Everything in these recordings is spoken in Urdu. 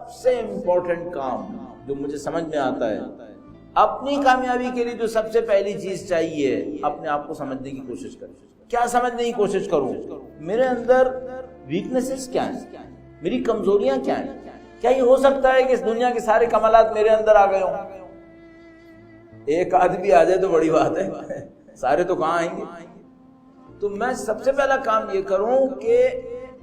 سب سے امپورٹنٹ کام جو مجھے سمجھ میں آتا ہے، اپنی کامیابی کے لیے جو سب سے پہلی چیز چاہیے، اپنے آپ کو سمجھنے کی کوشش کریں۔ کیا سمجھنے کی کوشش کروں؟ میرے اندر ویکنیسز کیا ہیں، میری کمزوریاں کیا ہیں؟ کیا یہ ہو سکتا ہے کہ اس دنیا کے سارے کمالات میرے اندر آ گئے ہوں؟ ایک آدمی آ جائے تو بڑی بات ہے، سارے تو کہاں آئیں گے؟ تو میں سب سے پہلا کام یہ کروں کہ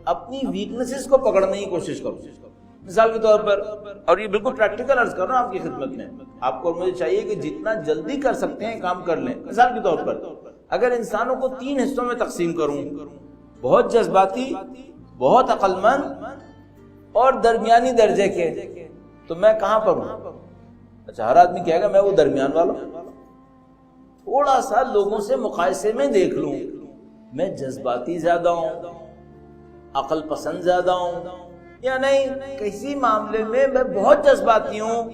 اپنی ویکنیسز کو پکڑنے کی کوشش کروں۔ مثال کے طور پر، اور یہ بالکل پریکٹیکل عرض کر رہا ہوں آپ کی خدمت میں، آپ کو اور مجھے چاہیے کہ جتنا جلدی کر سکتے ہیں کام کر لیں۔ مثال کے طور پر اگر انسانوں کو 3 حصوں میں تقسیم کروں، بہت جذباتی، بہت عقل مند اور درمیانی درجے کے، تو میں کہاں پر ہوں؟ اچھا، ہر آدمی کہے گا میں وہ درمیان والا ہوں۔ تھوڑا سا لوگوں سے مقایسے میں دیکھ لوں، میں جذباتی زیادہ ہوں، عقل پسند زیادہ ہوں، یا نہیں کسی معاملے میں میں بہت جذباتی ہوں،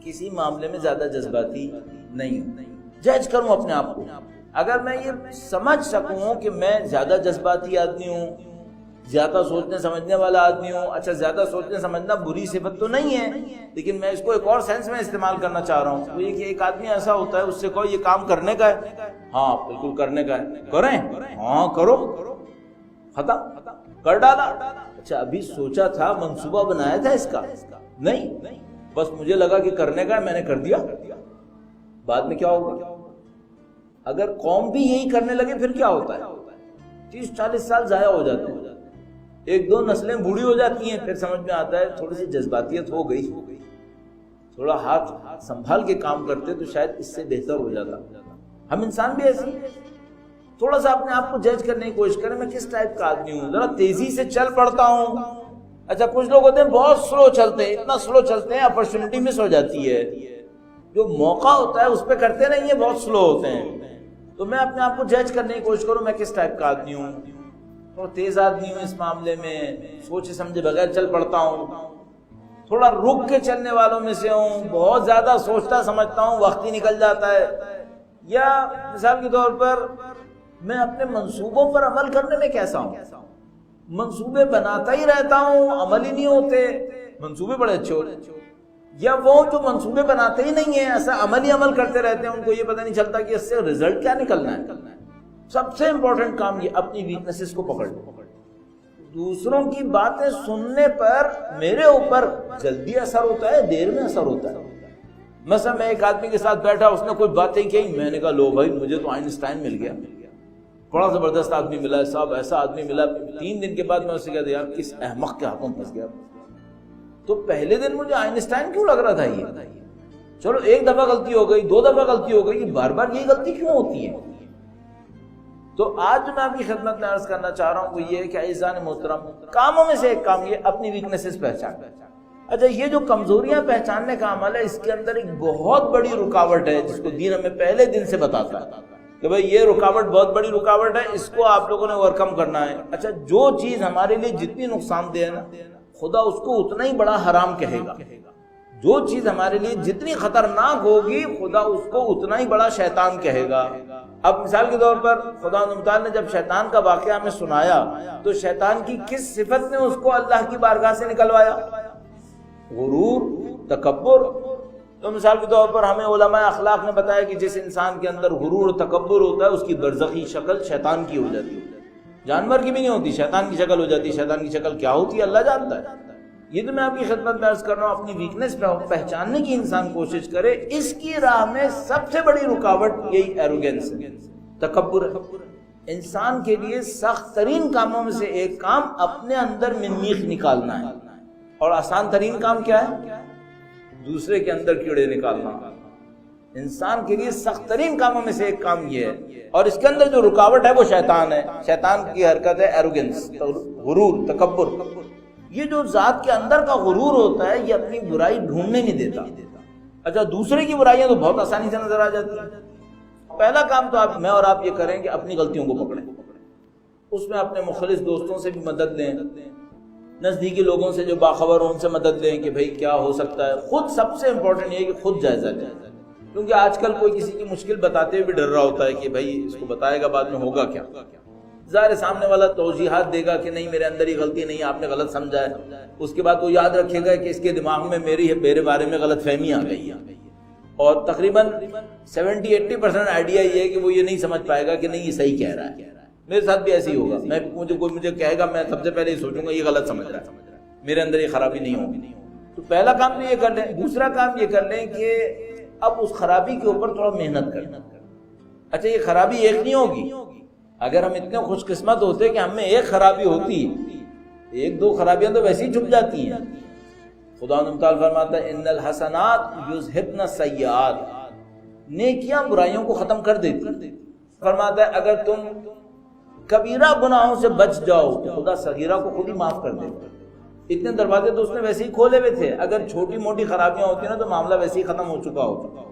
کسی معاملے میں زیادہ جذباتی نہیں ہوں۔ جج کروں اپنے آپ کو۔ اگر میں یہ سمجھ سکوں کہ میں زیادہ جذباتی آدمی ہوں، زیادہ سوچنے سمجھنے والا آدمی ہوں، اچھا زیادہ سوچنے سمجھنا بری صفت تو نہیں ہے، لیکن میں اس کو ایک اور سینس میں استعمال کرنا چاہ رہا ہوں، وہ یہ کہ ایک آدمی ایسا ہوتا ہے، اس سے کہو یہ کام کرنے کا ہے، ہاں بالکل کرنے کا ہے، کریں، ہاں کرو، ختم، کر ڈالا۔ اچھا ابھی سوچا تھا، منصوبہ بنایا تھا اس کا، نہیں، بس مجھے لگا کہ کرنے کا ہے، میں نے کر دیا، بعد میں کیا ہوگا؟ اگر قوم بھی یہی کرنے لگے پھر کیا ہوتا ہے؟ 30-40 سال ضائع ہو جاتے ہیں، 1-2 نسلیں بوڑھی ہو جاتی ہیں، پھر سمجھ میں آتا ہے تھوڑی سی جذباتیت ہو گئی، تھوڑا ہاتھ سنبھال کے کام کرتے تو شاید اس سے بہتر ہو جاتا۔ ہم انسان بھی ایسے ہیں، تھوڑا سا اپنے آپ کو جج کرنے کی کوشش کریں، میں کس ٹائپ کا آدمی ہوں، ذرا تیزی سے چل پڑتا ہوں۔ اچھا کچھ لوگ ہوتے ہیں بہت سلو چلتے ہیں، اتنا سلو چلتے ہیں اپرچونٹی مس ہو جاتی ہے، جو موقع ہوتا ہے اس پہ کرتے نہیں ہیں، بہت سلو ہوتے ہیں۔ تو میں اپنے آپ کو جج کرنے کی کوشش کروں، میں کس ٹائپ کا آدمی ہوں، تھوڑا تیز آدمی ہوں اس معاملے میں، سوچے سمجھے بغیر چل پڑتا ہوں، تھوڑا رک کے چلنے والوں میں سے ہوں، بہت زیادہ سوچتا سمجھتا ہوں، وقت ہی نکل جاتا ہے۔ یا مثال کے طور پر میں اپنے منصوبوں پر عمل کرنے میں کیسا ہوں، منصوبے بناتا ہی رہتا ہوں، عمل ہی نہیں ہوتے، منصوبے بڑے اچھے ہوتے ہیں، یا وہ جو منصوبے بناتے ہی نہیں ہیں، ایسا عمل کرتے رہتے ہیں، ان کو یہ پتہ نہیں چلتا کہ اس سے رزلٹ کیا نکلنا ہے۔ سب سے امپورٹنٹ کام یہ اپنی ویکنیسز کو پکڑ لو۔ دوسروں کی باتیں سننے پر میرے اوپر جلدی اثر ہوتا ہے، دیر میں اثر ہوتا ہے۔ مثلا میں ایک آدمی کے ساتھ بیٹھا، اس نے کوئی باتیں کہی، میں نے کہا لو بھائی مجھے تو آئنسٹائن مل گیا، بڑا زبردست آدمی ملا ہے صاحب، ایسا آدمی ملا۔ 3 دن کے بعد میں اسے کہتا یار کس احمق کے ہاتھوں پھنس گیا۔ تو پہلے دن مجھے آئنسٹائن کیوں لگ رہا تھا یہ، چلو 1 دفعہ غلطی ہو گئی، 2 دفعہ غلطی ہو گئی، بار بار یہ غلطی کیوں ہوتی ہے؟ تو آج جو میں آپ کی خدمت میں عرض کرنا چاہ رہا ہوں وہ یہ ہے کہ عزیزان محترم، کاموں میں سے ایک کام یہ اپنی ویکنیسز پہچان۔ اچھا یہ جو کمزوریاں پہچاننے کا عمل ہے، اس کے اندر ایک بہت بڑی رکاوٹ ہے جس کو دین ہمیں پہلے دن سے بتاتا ہے کہ بھئی یہ رکاوٹ بہت بڑی رکاوٹ ہے، اس کو آپ لوگوں نے اوورکم کرنا ہے۔ اچھا جو چیز ہمارے لیے جتنی نقصان دہ ہے نا، خدا اس کو اتنا ہی بڑا حرام کہے گا۔ جو چیز ہمارے لیے جتنی خطرناک ہوگی، خدا اس کو اتنا ہی بڑا شیطان کہے گا۔ اب مثال کے طور پر خدا متعال نے جب شیطان کا واقعہ ہمیں سنایا تو شیطان کی کس صفت نے اس کو اللہ کی بارگاہ سے نکلوایا؟ غرور، تکبر۔ تو مثال کے طور پر ہمیں علماء اخلاق نے بتایا کہ جس انسان کے اندر غرور اور تکبر ہوتا ہے اس کی برزخی شکل شیطان کی ہو جاتی ہے، جانور کی بھی نہیں ہوتی، شیطان کی شکل ہو جاتی ہے۔ شیطان کی شکل کیا ہوتی ہے اللہ جانتا ہے۔ یہ تو میں آپ کی خدمت میں عرض کر رہا ہوں، اپنی ویکنس پہچاننے کی انسان کوشش کرے۔ اس کی راہ میں سب سے بڑی رکاوٹ یہی ایروگنس ہے، تکبر ہے۔ انسان کے لیے سخت ترین کاموں میں سے ایک کام اپنے اندر منیخ نکالنا ہے، اور آسان ترین کام کیا ہے؟ دوسرے کے اندر کیڑے نکالنا۔ انسان کے لیے سخت ترین کاموں میں سے ایک کام یہ ہے، اور اس کے اندر جو رکاوٹ ہے وہ شیطان ہے۔ شیطان کی حرکت ہے ایروگنس، غرور، تکبر۔ یہ جو ذات کے اندر کا غرور ہوتا ہے یہ اپنی برائی ڈھونڈنے نہیں دیتا۔ اچھا دوسرے کی برائیاں تو بہت آسانی سے نظر آ جاتی ہیں۔ پہلا کام تو میں اور آپ یہ کریں کہ اپنی غلطیوں کو پکڑیں، اس میں اپنے مخلص دوستوں سے بھی مدد لیں، نزدیکی لوگوں سے جو باخبر ہوں ان سے مدد لیں کہ بھئی کیا ہو سکتا ہے۔ خود سب سے امپورٹنٹ یہ ہے کہ خود جائزہ لیں، کیونکہ آج کل کوئی کسی کی مشکل بتاتے ہوئے بھی ڈر رہا ہوتا ہے کہ بھئی اس کو بتائے گا بعد میں ہوگا کیا۔ ظاہر سامنے والا توضیحات دے گا کہ نہیں میرے اندر یہ غلطی نہیں ہے، آپ نے غلط سمجھا ہے، اس کے بعد وہ یاد رکھے گا کہ اس کے دماغ میں میرے بارے میں غلط فہمی آ گئی ہے، اور تقریباً 70-80% آئیڈیا یہ ہے کہ وہ یہ نہیں سمجھ پائے گا کہ نہیں یہ صحیح کہہ رہا ہے۔ میرے ساتھ بھی ایسے ہی ہوگا، کوئی مجھے کہے گا، میں سب سے پہلے یہ سوچوں گا یہ غلط سمجھ رہا ہے، میرے اندر یہ خرابی نہیں ہوگی۔ تو پہلا کام تو یہ کر لیں۔ دوسرا کام یہ کر لیں کہ اب اس خرابی کے اوپر تھوڑا محنت کرنا۔ اچھا یہ خرابی ایک نہیں ہوگی، اگر ہم اتنے خوش قسمت ہوتے کہ ہم میں ایک خرابی ہوتی، ایک دو خرابیاں تو ویسے ہی چھپ جاتی ہیں۔ خدا تعالیٰ فرماتا ہے ان الحسنات یذہبن السیئات، نیکیاں برائیوں کو ختم کر دیتی۔ فرماتا ہے اگر تم کبیرہ گناہوں سے بچ جاؤ تو خدا صغیرہ کو خود ہی معاف کر دے گا۔ اتنے دروازے تو اس نے ویسے ہی کھولے ہوئے تھے، اگر چھوٹی موٹی خرابیاں ہوتی نا تو معاملہ ویسے ہی ختم ہو چکا ہوتا۔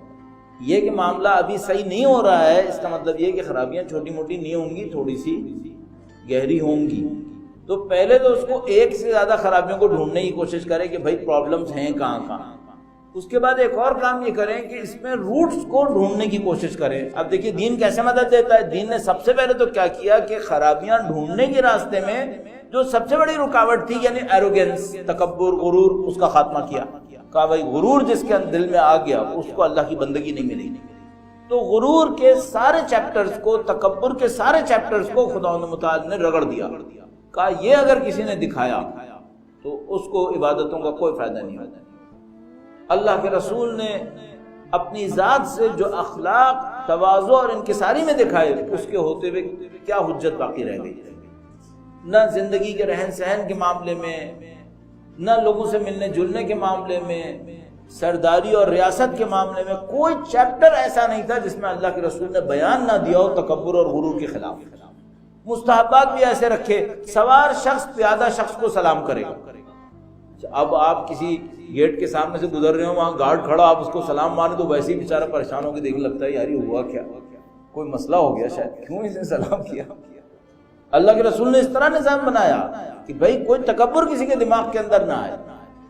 یہ کہ معاملہ ابھی صحیح نہیں ہو رہا ہے، اس کا مطلب یہ کہ خرابیاں چھوٹی موٹی نہیں ہوں گی، تھوڑی سی گہری ہوں گی۔ تو پہلے تو اس کو ایک سے زیادہ خرابیوں کو ڈھونڈنے کی کوشش کرے کہ بھائی پرابلمز ہیں کہاں کہاں۔ اس کے بعد ایک اور کام یہ کریں کہ اس میں روٹس کو ڈھونڈنے کی کوشش کریں۔ اب دیکھیے دین کیسے مدد دیتا ہے۔ دین نے سب سے پہلے تو کیا کیا کہ خرابیاں ڈھونڈنے کے راستے میں جو سب سے بڑی رکاوٹ تھی یعنی ایروگینس، تکبر، غرور، اس کا خاتمہ کیا۔ کہا بھائی غرور جس کے دل میں آ گیا اس کو اللہ کی بندگی نہیں ملے گی۔ تو غرور کے سارے چیپٹرز کو، تکبر کے سارے چیپٹرز کو خدا متعال نے رگڑ دیا۔ کہا یہ اگر کسی نے دکھایا تو اس کو عبادتوں کا کوئی فائدہ نہیں ہوتا۔ اللہ کے رسول نے اپنی ذات سے جو اخلاق، تواضع اور انکساری میں دکھائے، اس کے ہوتے ہوئے کیا حجت باقی رہ گئی؟ نہ زندگی کے رہن سہن کے معاملے میں، نہ لوگوں سے ملنے جلنے کے معاملے میں، سرداری اور ریاست کے معاملے میں کوئی چیپٹر ایسا نہیں تھا جس میں اللہ کے رسول نے بیان نہ دیا ہو تکبر اور غرور کے خلاف۔ مستحبات بھی ایسے رکھے، سوار شخص پیادہ شخص کو سلام کرے گا۔ اب آپ کسی گیٹ کے سامنے سے گزر رہے ہو، وہاں گارڈ کھڑا، آپ اس کو سلام مارے تو ویسے ہی بیچارہ پریشان ہو کے دیکھنے لگتا ہے یار یہ ہوا کیا، کوئی مسئلہ ہو گیا شاید، کیوں اس نے سلام کیا۔ اللہ کے رسول نے اس طرح نظام بنایا کہ بھائی کوئی تکبر کسی کے دماغ کے اندر نہ آئے۔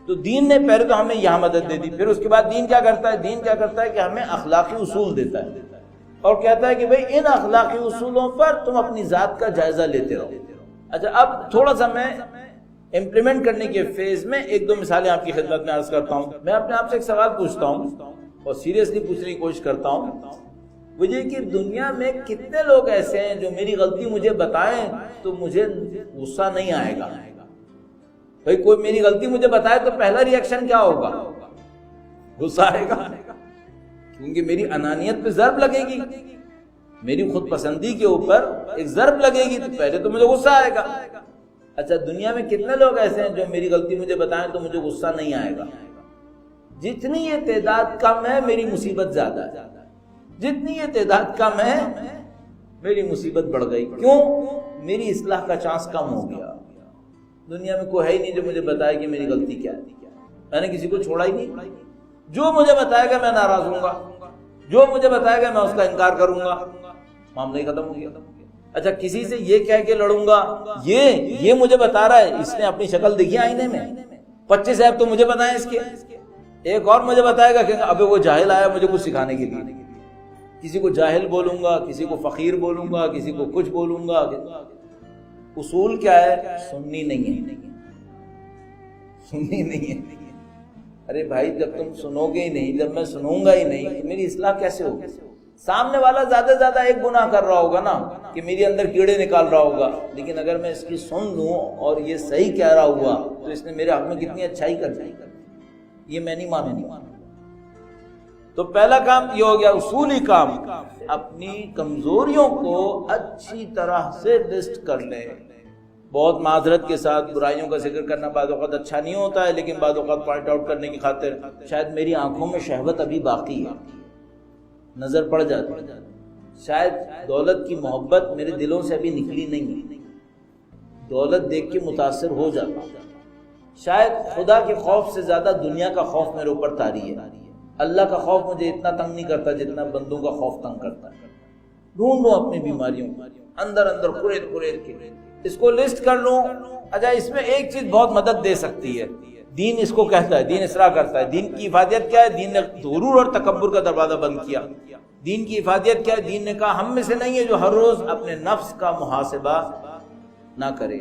تو دین نے پہلے تو ہمیں یہاں مدد دے دی، پھر اس کے بعد دین کیا کرتا ہے؟ دین کیا کرتا ہے کہ ہمیں اخلاقی اصول دیتا ہے اور کہتا ہے کہ بھئی ان اخلاقی اصولوں پر تم اپنی ذات کا جائزہ لیتے رہو۔ اچھا اب تھوڑا سا میں امپلیمنٹ کرنے کے فیز میں ایک دو مثالیں آپ کی خدمت میں عرض کرتا ہوں۔ میں اپنے آپ سے ایک سوال پوچھتا ہوں اور سیریسلی پوچھنے کی کوشش کرتا ہوں، وہ یہ کہ دنیا میں کتنے لوگ ایسے ہیں جو میری غلطی مجھے بتائیں تو مجھے غصہ نہیں آئے گا؟ بھئی کوئی میری غلطی مجھے بتائے تو پہلا ری ایکشن کیا ہوگا؟ غصہ آئے گا، کیونکہ میری انانیت پہ ضرب لگے گی، میری خود پسندی کے اوپر ایک ضرب لگے گی، تو پہلے تو مجھے غصہ آئے گا۔ اچھا دنیا میں کتنے لوگ ایسے ہیں جو میری غلطی مجھے بتائیں تو مجھے غصہ نہیں آئے گا؟ جتنی یہ تعداد کم ہے میری مصیبت زیادہ ہے، جتنی یہ تعداد کم ہے میری مصیبت بڑھ گئی۔ کیوں؟ میری اصلاح کا چانس کم ہو گیا۔ دنیا میں کوئی ہے ہی نہیں جو مجھے بتائے کہ میری غلطی کیا ہے، میں نے کسی کو چھوڑا ہی نہیں۔ جو مجھے بتائے گا میں ناراض ہوں گا، جو مجھے بتائے گا میں اس کا انکار کروں گا، معاملہ ہی ختم ہو گیا۔ اچھا کسی سے یہ کہہ کے لڑوں گا، یہ مجھے بتا رہا ہے، اس نے اپنی شکل دیکھی آئینے میں، 25 ایپ تو مجھے بتائیں اس کے۔ ایک اور مجھے بتائے گا کہ ابے وہ جاہل آیا مجھے کچھ سکھانے کے لیے، کسی کو جاہل بولوں گا، کسی کو فقیر بولوں گا، کسی کو کچھ بولوں گا۔ اصول کیا ہے؟ سننی نہیں ہے، سننی نہیں ہے۔ ارے بھائی جب تم سنو گے ہی نہیں، جب میں سنوں گا ہی نہیں تو میری اصلاح کیسے ہوگی؟ سامنے والا زیادہ سے زیادہ ایک گناہ کر رہا ہوگا نا کہ میرے اندر کیڑے نکال رہا ہوگا، لیکن اگر میں اس کی سن لوں اور یہ صحیح کہہ رہا ہوا تو اس نے میرے حق میں کتنی اچھائی کر دی، یہ میں نہیں مانوں۔ تو پہلا کام یہ ہو گیا اصولی کام، اپنی کمزوریوں کو اچھی طرح سے لسٹ کر لیں۔ بہت معذرت کے ساتھ برائیوں کا ذکر کرنا بعض اوقات اچھا نہیں ہوتا ہے، لیکن بعض اوقات پوائنٹ آؤٹ کرنے کی خاطر شاید میری آنکھوں میں شہوت ابھی باقی ہے، نظر پڑ جاتی ہے، شاید دولت کی محبت میرے دلوں سے ابھی نکلی نہیں، دولت دیکھ کے متاثر ہو جاتا، شاید خدا کے خوف سے زیادہ دنیا کا خوف میرے اوپر طاری ہے، اللہ کا خوف مجھے اتنا تنگ نہیں کرتا جتنا بندوں کا خوف تنگ کرتا ہے۔ ڈھونڈ لوں اپنی بیماریوں اندر اندر قرید کے، اس کو لسٹ کر لوں۔ اچھا اس میں ایک چیز بہت مدد دے سکتی ہے، دین اس کو کہتا ہے، دین اصلاح کرتا ہے۔ دین کی افادیت کیا ہے؟ دین نے غرور اور تکبر کا دروازہ بند کیا۔ دین کی افادیت کیا ہے؟ دین نے کہا ہم میں سے نہیں ہے جو ہر روز اپنے نفس کا محاسبہ نہ کرے۔